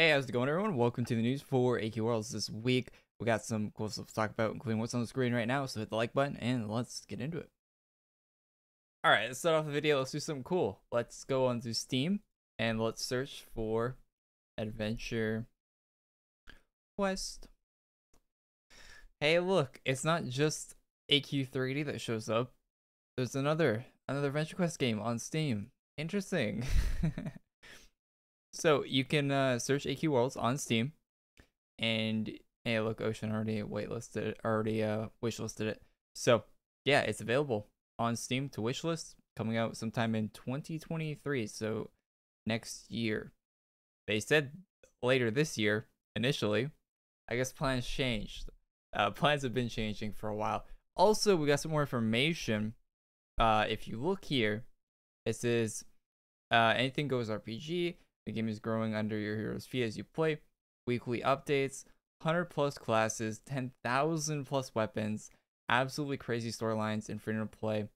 Hey, how's it going, everyone? Welcome to the news for AQ Worlds. This week, we got some cool stuff to talk about, including what's on the screen right now. So hit the like button and let's get into it. All right, let's start off the video. Let's do something cool. Let's go onto Steam and let's search for Adventure Quest. Hey, look, it's not just AQ3D that shows up. There's another Adventure Quest game on Steam. Interesting. So you can search AQ Worlds on Steam, and hey, look, Ocean already wishlisted it. So yeah, it's available on Steam to wishlist, coming out sometime in 2023. So next year. They said later this year initially. I guess plans changed. Plans have been changing for a while. Also, we got some more information. If you look here, it says anything goes RPG. The game is growing under your hero's feet as you play. Weekly updates, 100 plus classes, 10,000 plus weapons, absolutely crazy storylines, and freedom to play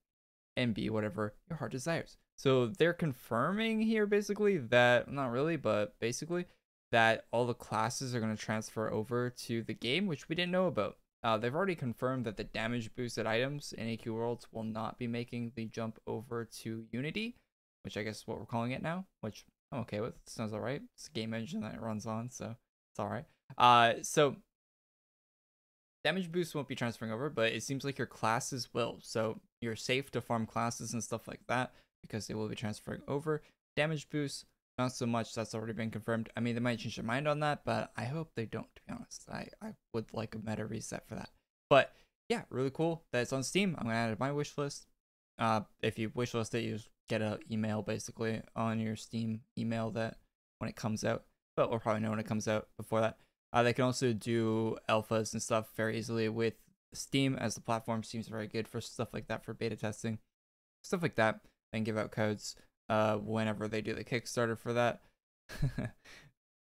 and be whatever your heart desires. So they're confirming here basically that, not really, but basically that all the classes are going to transfer over to the game, which we didn't know about. They've already confirmed that the damage boosted items in AQ Worlds will not be making the jump over to Unity, which I guess is what we're calling it now, which I'm okay with. Sounds alright. It's a game engine that it runs on, so it's alright. So damage boost won't be transferring over, but it seems like your classes will. So you're safe to farm classes and stuff like that because they will be transferring over. Damage boost, not so much. That's already been confirmed. I mean, they might change their mind on that, but I hope they don't, to be honest. I would like a meta reset for that. But yeah, really cool that it's on Steam. I'm going to add it to my wish list. If you wishlist it, you just get an email basically on your Steam email that when it comes out, but we'll probably know when it comes out before that. They can also do alphas and stuff very easily with Steam, as the platform seems very good for stuff like that, for beta testing, stuff like that, and give out codes whenever they do the Kickstarter for that.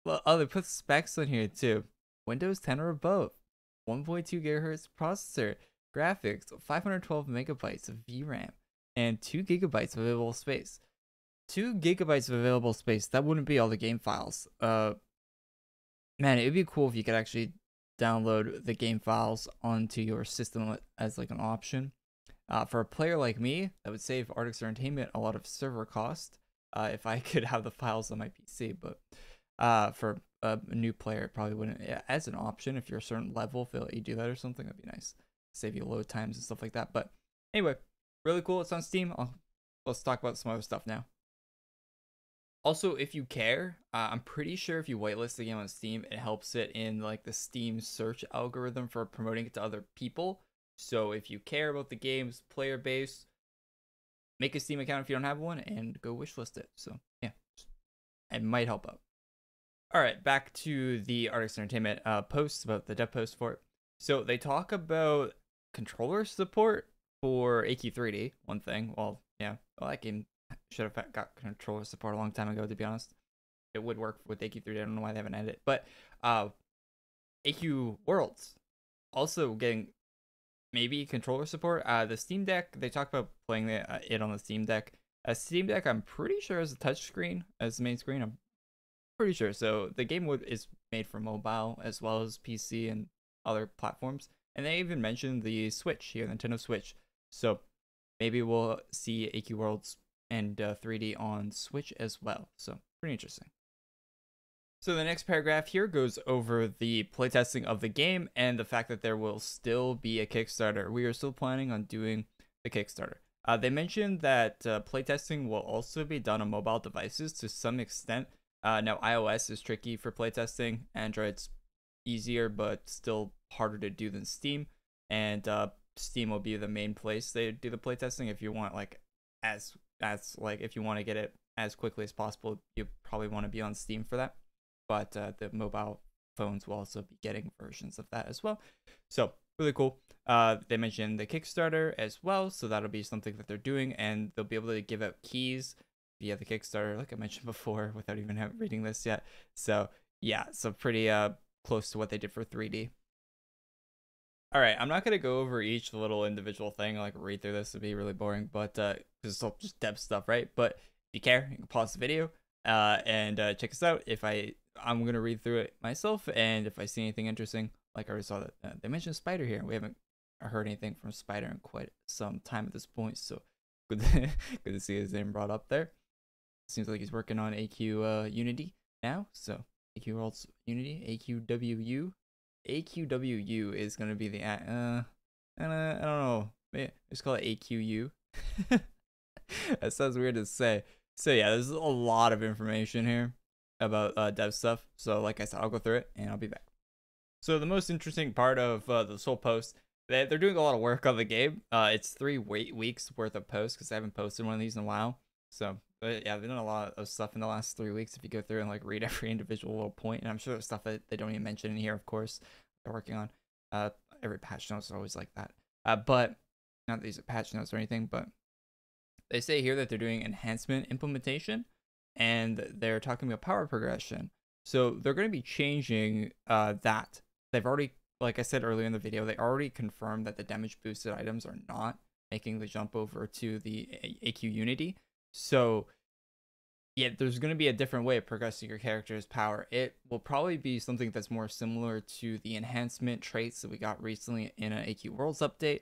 Well, they put specs on here too. Windows 10 or above, 1.2 gigahertz processor, graphics, 512 megabytes of VRAM, and 2 gigabytes of available space. 2 gigabytes of available space. That wouldn't be all the game files. Man, it would be cool if you could actually download the game files onto your system as like an option. For a player like me, that would save Artix Entertainment a lot of server cost if I could have the files on my PC. But for a new player, it probably wouldn't. Yeah, as an option, if you're a certain level, if they let you do that or something, that'd be nice. Save you load times and stuff like that. But anyway, really cool. It's on Steam. Let's talk about some other stuff now. Also, if you care, I'm pretty sure if you whitelist the game on Steam, it helps it in like the Steam search algorithm for promoting it to other people. So if you care about the game's player base, make a Steam account if you don't have one and go wishlist it. So yeah, it might help out. All right, back to the Artix Entertainment posts about the dev post for it. So they talk about controller support for AQ3D, one thing. Well, yeah, well, that game should have got controller support a long time ago, to be honest. It would work with AQ3D. I don't know why they haven't added it. But AQ Worlds also getting maybe controller support. The Steam Deck, they talk about playing it on the Steam Deck. A Steam Deck, I'm pretty sure, is a touchscreen as the main screen. I'm pretty sure. So the game is made for mobile as well as PC and other platforms. And they even mentioned the Switch here, Nintendo Switch. So maybe we'll see AQ Worlds and 3D on Switch as well. So pretty interesting. So the next paragraph here goes over the playtesting of the game and the fact that there will still be a Kickstarter. We are still planning on doing the Kickstarter. They mentioned that playtesting will also be done on mobile devices to some extent. Now iOS is tricky for playtesting. Android's easier, but still harder to do than Steam. And Steam will be the main place they do the playtesting. If you want like if you want to get it as quickly as possible, you probably want to be on Steam for that. But the mobile phones will also be getting versions of that as well. So really cool. They mentioned the Kickstarter as well, so that'll be something that they're doing, and they'll be able to give out keys via the Kickstarter, like I mentioned before, without even reading this yet. So yeah, so pretty close to what they did for 3D. All right, I'm not gonna go over each little individual thing, like read through this, it'd be really boring, but because it's all just dev stuff, right? But if you care, you can pause the video and check us out. If I I'm gonna read through it myself, and if I see anything interesting, like I already saw that they mentioned Spider here. We haven't heard anything from Spider in quite some time at this point, so good good to see his name brought up there. Seems like he's working on AQ Unity now, so AQ Worlds Unity, AQWU. AQWU is gonna be the I don't know. Let's call it AQU. That sounds weird to say. So yeah, there's a lot of information here about dev stuff. So like I said, I'll go through it and I'll be back. So the most interesting part of this whole post, they're doing a lot of work on the game. It's 3 weeks worth of posts because I haven't posted one of these in a while. So yeah, they've done a lot of stuff in the last 3 weeks. If you go through and like read every individual little point, and I'm sure there's stuff that they don't even mention in here. Of course, they're working on. Every patch notes are always like that. But not that these are patch notes or anything, but they say here that they're doing enhancement implementation, and they're talking about power progression. So they're going to be changing that. They've already, like I said earlier in the video, they already confirmed that the damage boosted items are not making the jump over to the AQ Unity. So yeah, there's going to be a different way of progressing your character's power. It will probably be something that's more similar to the enhancement traits that we got recently in an AQ Worlds update,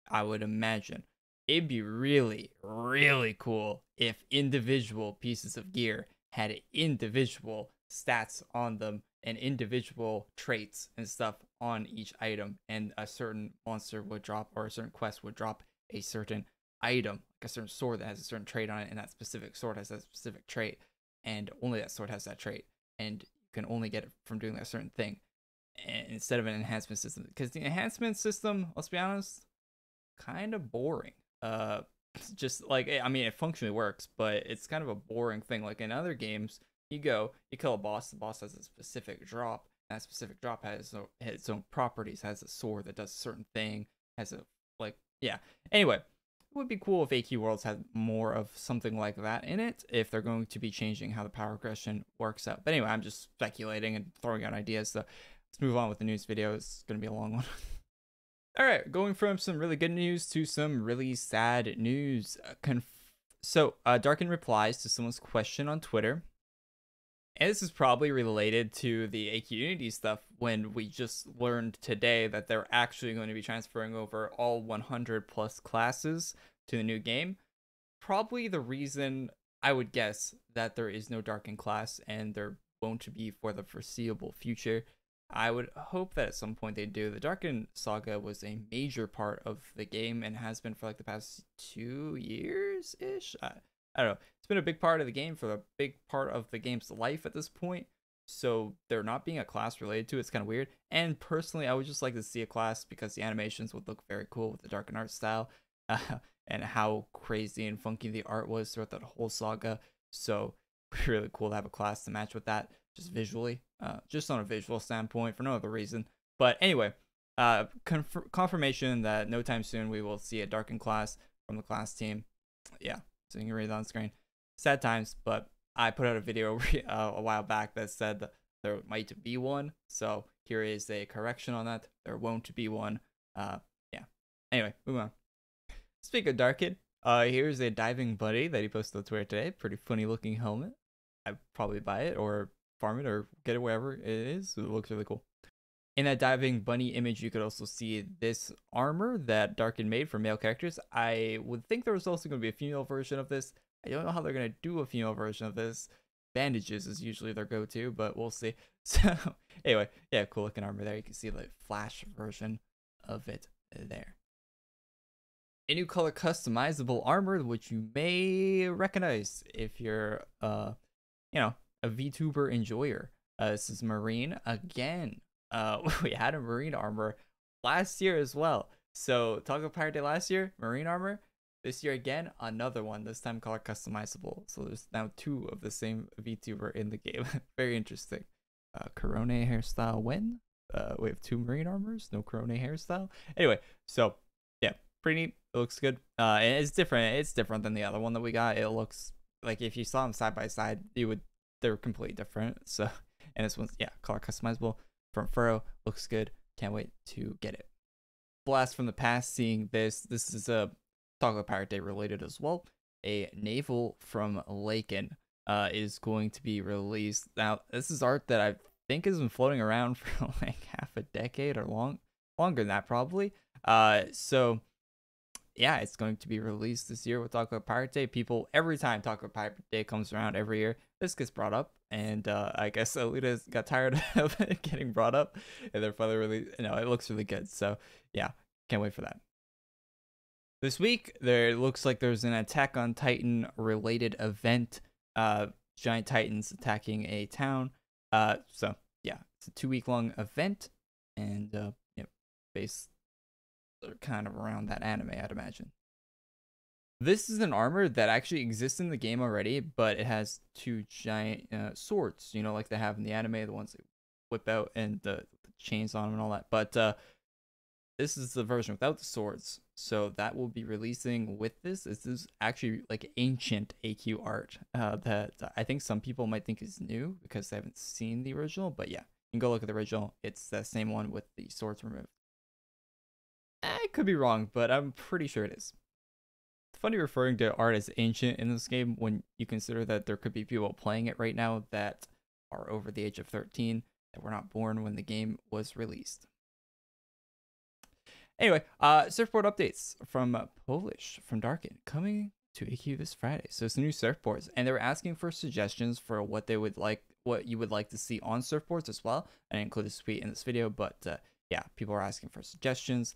I would imagine. It'd be really, really cool if individual pieces of gear had individual stats on them and individual traits and stuff on each item, and a certain monster would drop, or a certain quest would drop a certain item, like a certain sword that has a certain trait on it, and that specific sword has that specific trait, and only that sword has that trait, and you can only get it from doing that certain thing, and instead of an enhancement system, because the enhancement system, let's be honest, kind of boring. Just like, I mean, it functionally works, but it's kind of a boring thing. Like in other games, you kill a boss, the boss has a specific drop, and that specific drop has its own properties, has a sword that does a certain thing, has a, like, yeah. Anyway, it would be cool if AQ Worlds had more of something like that in it, if they're going to be changing how the power progression works out. But anyway, I'm just speculating and throwing out ideas, so let's move on with the news video. It's going to be a long one. Alright, going from some really good news to some really sad news. Darkon replies to someone's question on Twitter. And this is probably related to the AQ Unity stuff, when we just learned today that they're actually going to be transferring over all 100 plus classes to the new game. Probably the reason, I would guess, that there is no Darkon Class, and there won't be for the foreseeable future. I would hope that at some point they do. The Darkon saga was a major part of the game and has been for like the past 2 years-ish. I don't know. It's been a big part of the game for a big part of the game's life at this point. So there not being a class related to it's kind of weird. And personally, I would just like to see a class because the animations would look very cool with the Darkon art style, and how crazy and funky the art was throughout that whole saga. So really cool to have a class to match with that, just visually, just on a visual standpoint, for no other reason. But anyway, confirmation that no time soon we will see a Darkon class from the class team. Yeah, so you can read it on screen. Sad times, but I put out a video a while back that said that there might be one. So here is a correction on that. There won't be one. Yeah. Anyway, move on. Speaking of Darkon, here's a diving buddy that he posted on Twitter today. Pretty funny looking helmet. I'd probably buy it or farm it or get it wherever it is. It looks really cool. In that diving bunny image, you could also see this armor that Darkon made for male characters. I would think there was also going to be a female version of this. I don't know how they're going to do a female version of this. Bandages is usually their go-to, but we'll see. So anyway, yeah, cool looking armor there. You can see the flash version of it there. A new color customizable armor, which you may recognize if you're a VTuber enjoyer. This is Marine again. We had a Marine armor last year as well. So talk about Pirate Day last year, Marine armor. This year again, another one, this time color customizable. So there's now 2 of the same VTuber in the game. Very interesting. Corone hairstyle when? We have 2 Marine armors, no Corone hairstyle. Anyway, so yeah, pretty neat. It looks good. And it's different. It's different than the other one that we got. It looks like if you saw them side by side, they're completely different. So, and this one's, yeah, color customizable from Furrow. Looks good. Can't wait to get it. Blast from the past, seeing this. This is a Talk about Pirate Day related as well. A naval from Laken. is going to be released. Now, this is art that I think has been floating around for like half a decade or longer than that probably. So yeah, it's going to be released this year. We'll talk about Pirate Day. People every time talk about Pirate Day comes around every year, this gets brought up, and I guess Alita's got tired of it getting brought up, and they're finally really, it looks really good. So yeah, can't wait for that. This week, there looks like there's an Attack on Titan related event. Giant Titans attacking a town. So yeah, it's a 2-week long event, and based kind of around that anime, I'd imagine. This is an armor that actually exists in the game already, but it has 2 giant swords, like they have in the anime, the ones that whip out and the chains on them and all that. But this is the version without the swords, so that will be releasing with this. This is actually like ancient AQ art that I think some people might think is new because they haven't seen the original, but yeah, you can go look at the original. It's the same one with the swords removed. I could be wrong, but I'm pretty sure it is. It's funny referring to art as ancient in this game when you consider that there could be people playing it right now that are over the age of 13 that were not born when the game was released. Anyway, surfboard updates from Polish from Darkon coming to AQ this Friday. So it's new surfboards, and they were asking for suggestions for what you would like to see on surfboards as well. I didn't include a tweet in this video, but yeah, people are asking for suggestions.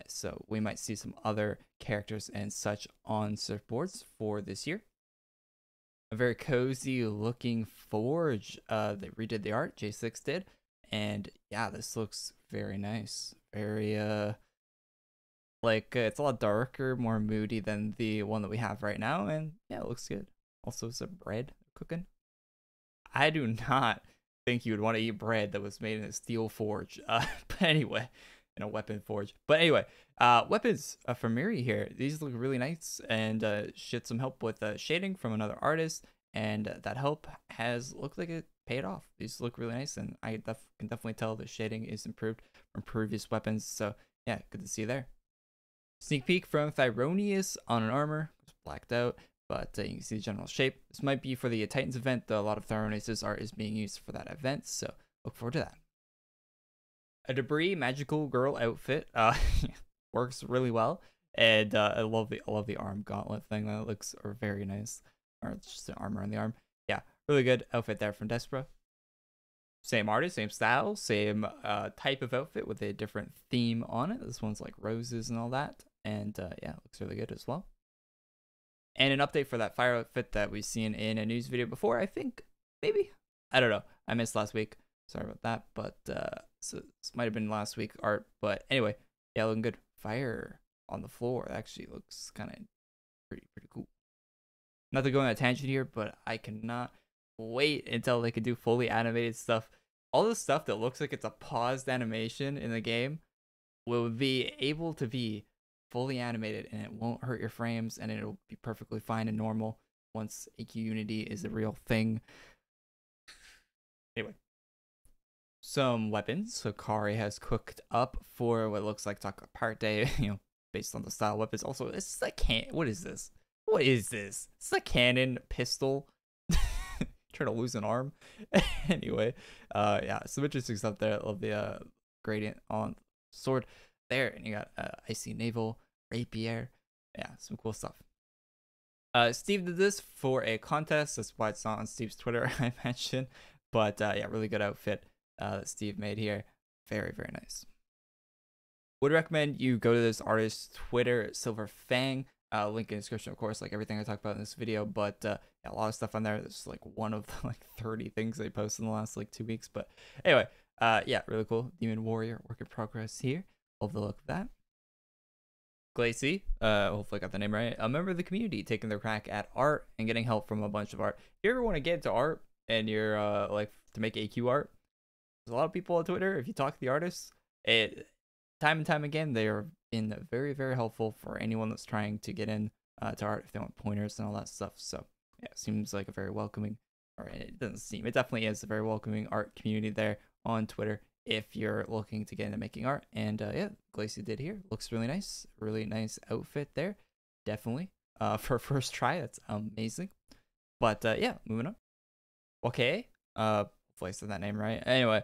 So we might see some other characters and such on surfboards for this year. A very cozy looking forge. They redid the art, J6 did, and yeah, this looks very nice. Very it's a lot darker, more moody than the one that we have right now, and yeah, it looks good. Also, some bread cooking. I do not think you would want to eat bread that was made in a steel forge. But anyway, in a weapon forge. But anyway, weapons from Mihuri here. These look really nice, and should some help with shading from another artist, and that help has looked like it paid off. These look really nice, and I can definitely tell the shading is improved from previous weapons. So yeah, good to see you there. Sneak peek from Tyronius on an armor. It's blacked out, but you can see the general shape. This might be for the Titans event. A lot of Tyronius art is being used for that event, so look forward to that. A debris magical girl outfit works really well, and I love the arm gauntlet thing. That looks very nice. Or it's just an armor on the arm. Yeah, really good outfit there from Despera. Same artist, same style, same type of outfit with a different theme on it. This one's like roses and all that, and yeah, looks really good as well. And an update for that fire outfit that we've seen in a news video before. I think maybe, I don't know. I missed last week. Sorry about that, but so this might have been last week art. But anyway, yeah, looking good. Fire on the floor. It actually looks kind of pretty cool. Not to go on a tangent here, but I cannot wait until they can do fully animated stuff. All the stuff that looks like it's a paused animation in the game will be able to be fully animated, and it won't hurt your frames, and it'll be perfectly fine and normal once AQ Unity is a real thing. Anyway, some weapons. Hikari has cooked up for what looks like Taco Part Day, based on the style of weapons. Also, this is like what is this? What is this? It's a cannon pistol. Trying to lose an arm. Anyway, yeah, some interesting stuff there. I love the gradient on sword there, and you got icy naval rapier. Yeah, some cool stuff. Steve did this for a contest. That's why it's not on Steve's Twitter, I mentioned. But yeah, really good outfit that Steve made here. Very nice. Would recommend you go to this artist's Twitter, Silverfang. Link in the description, of course, like everything I talked about in this video. But yeah, a lot of stuff on there. This is like one of the 30 things they posted in the last 2 weeks. But anyway, yeah, really cool. Demon Warrior, work in progress here. Love the look of that. Glacii, hopefully I got the name right. A member of the community taking their crack at art and getting help from a bunch of art. If you ever want to get into art and you're like to make AQ art, there's a lot of people on Twitter. If you talk to the artists, time and time again, they are been very helpful for anyone that's trying to get in to art if they want pointers and all that stuff. So yeah, it seems like a very welcoming, or it doesn't seem, it definitely is a very welcoming art community there on Twitter if you're looking to get into making art. And yeah, Glacii did here. Looks really nice outfit there. Definitely for first try, that's amazing. But yeah, moving on. Okay. Hopefully I said that name right. Anyway,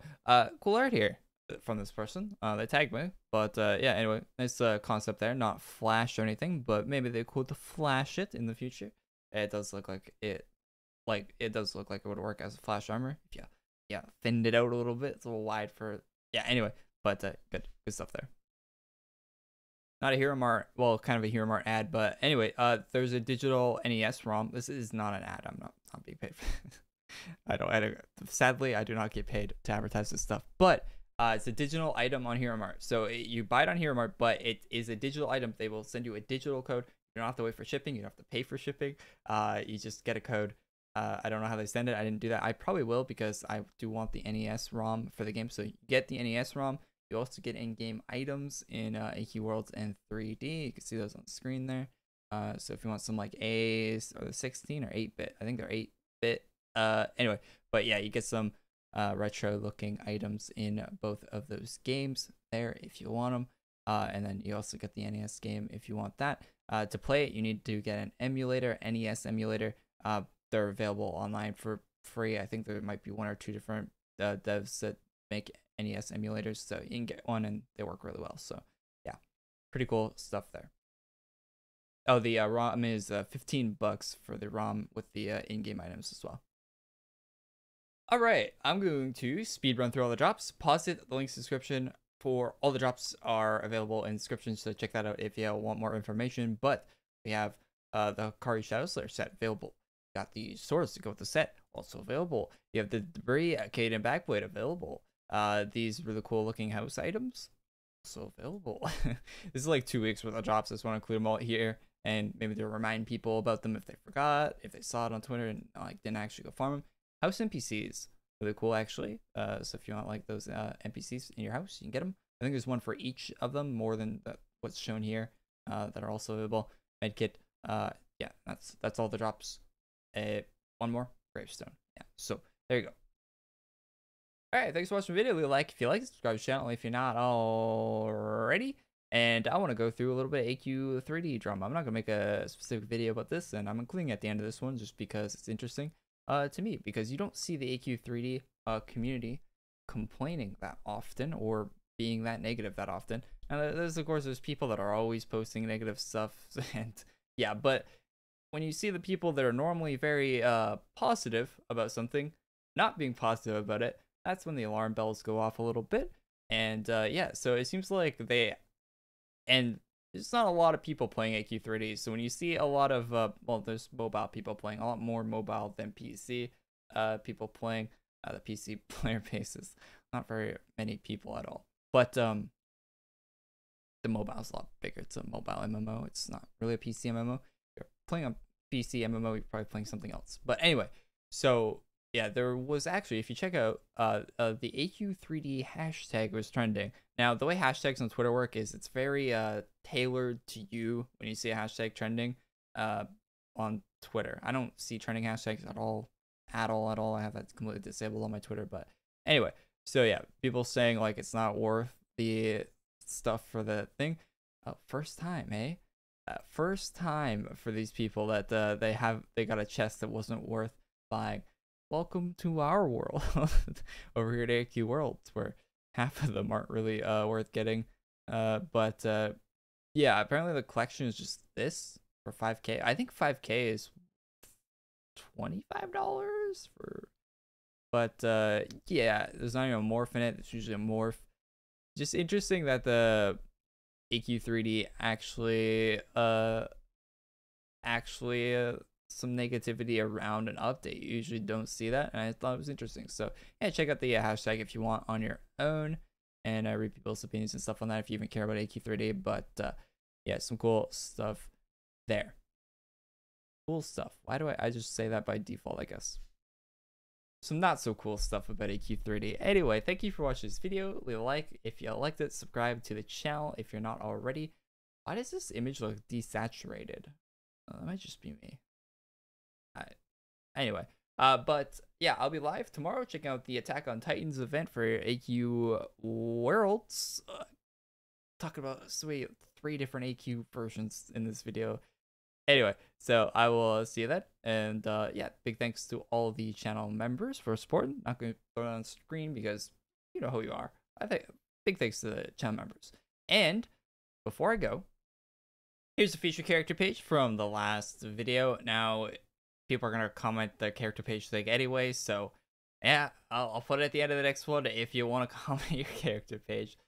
cool art here from this person. They tagged me, but yeah. Anyway, nice concept there. Not flash or anything, but maybe they're cool to flash it in the future. It does look like it. Like it does look like it would work as a flash armor. Yeah, thinned it out a little bit. It's a little wide for. Yeah. Anyway, but good stuff there. Not a Heromart, well, kind of a Heromart ad, but anyway, there's a digital NES ROM. This is not an ad. I'm not being paid for it. I don't. Sadly, I do not get paid to advertise this stuff. But it's a digital item on Heromart. So you buy it on Heromart, but it is a digital item. They will send you a digital code. You don't have to wait for shipping. You don't have to pay for shipping. You just get a code. I don't know how they send it. I didn't do that. I probably will because I do want the NES ROM for the game. So you get the NES ROM. You also get in-game items in AQ Worlds and 3D. You can see those on the screen there. So if you want some like A's or the 16 or 8-bit, I think they're 8-bit. Anyway, but yeah, you get some retro-looking items in both of those games there if you want them. And then you also get the NES game if you want that. To play it, you need to get an emulator, NES emulator. They're available online for free. I think there might be 1 or 2 different devs that make NES emulators, so you can get one and they work really well. So yeah, pretty cool stuff there. Oh, the ROM is $15 for the ROM with the in-game items as well. All right, I'm going to speed run through all the drops. Pause it. The link's description for all the drops are available in the description, so check that out if you want more information. But we have the Hikari Shadow Slayer set available. Got the swords to go with the set also available. You have the debris arcade and backblade available. These really cool looking house items also available. This is like 2 weeks worth of drops. I just want to include them all here and maybe to remind people about them if they forgot, if they saw it on Twitter and like didn't actually go farm them. House NPCs, really cool actually. So if you want like those NPCs in your house, you can get them. I think there's one for each of them, more than what's shown here, that are also available. Medkit, yeah, that's all the drops. One more gravestone. Yeah, so there you go. Alright, thanks for watching the video. Leave a like if you like it, subscribe to the channel if you're not already. And I want to go through a little bit of AQ 3D drama. I'm not going to make a specific video about this, and I'm including it at the end of this one just because it's interesting to me, because you don't see the AQ 3D community complaining that often or being that negative that often. Now, of course, there's people that are always posting negative stuff, and yeah, but when you see the people that are normally very positive about something not being positive about it, that's when the alarm bells go off a little bit. And yeah, so it seems like and there's not a lot of people playing AQ 3D. So when you see a lot of, well, there's mobile people playing, a lot more mobile than PC people playing. The PC player base is not very many people at all. But the mobile is a lot bigger. It's a mobile MMO. It's not really a PC MMO. If you're playing a PC MMO, you're probably playing something else. But anyway, so yeah, there was actually, if you check out the AQ3D hashtag was trending. Now, the way hashtags on Twitter work is it's very tailored to you when you see a hashtag trending on Twitter. I don't see trending hashtags at all. I have that completely disabled on my Twitter. But anyway, so yeah, people saying like it's not worth the stuff for the thing. First time, eh? First time for these people that they got a chest that wasn't worth buying. Welcome to our world over here at AQ Worlds, where half of them aren't really worth getting. But yeah, apparently the collection is just this for 5K. I think 5K is $25 for. But yeah, there's not even a morph in it. It's usually a morph. Just interesting that the AQ3D actually some negativity around an update. You usually don't see that, and I thought it was interesting. So yeah, check out the hashtag if you want on your own, and read people's opinions and stuff on that if you even care about AQ3D. But yeah, some cool stuff there. Cool stuff. Why do I just say that by default, I guess. Some not so cool stuff about AQ3D. Anyway, thank you for watching this video. Leave a like if you liked it. Subscribe to the channel if you're not already. Why does this image look desaturated? That might just be me. Anyway, but yeah, I'll be live tomorrow checking out the Attack on Titans event for AQ Worlds. Talking about 3 different AQ versions in this video. Anyway, so I will see you then. And yeah, big thanks to all the channel members for supporting. Not going to put it on screen because you know who you are. I think big thanks to the channel members. And before I go, here's the feature character page from the last video. Now, people are going to comment the character page thing anyway, so yeah, I'll put it at the end of the next one if you want to comment your character page.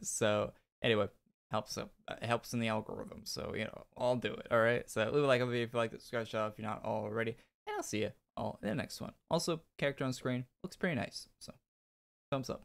So anyway, helps in the algorithm, so you know, I'll do it. All right, so leave a like on the video if you like the subscribe shop if you're not already, and I'll see you all in the next one. Also, character on screen looks pretty nice, so thumbs up.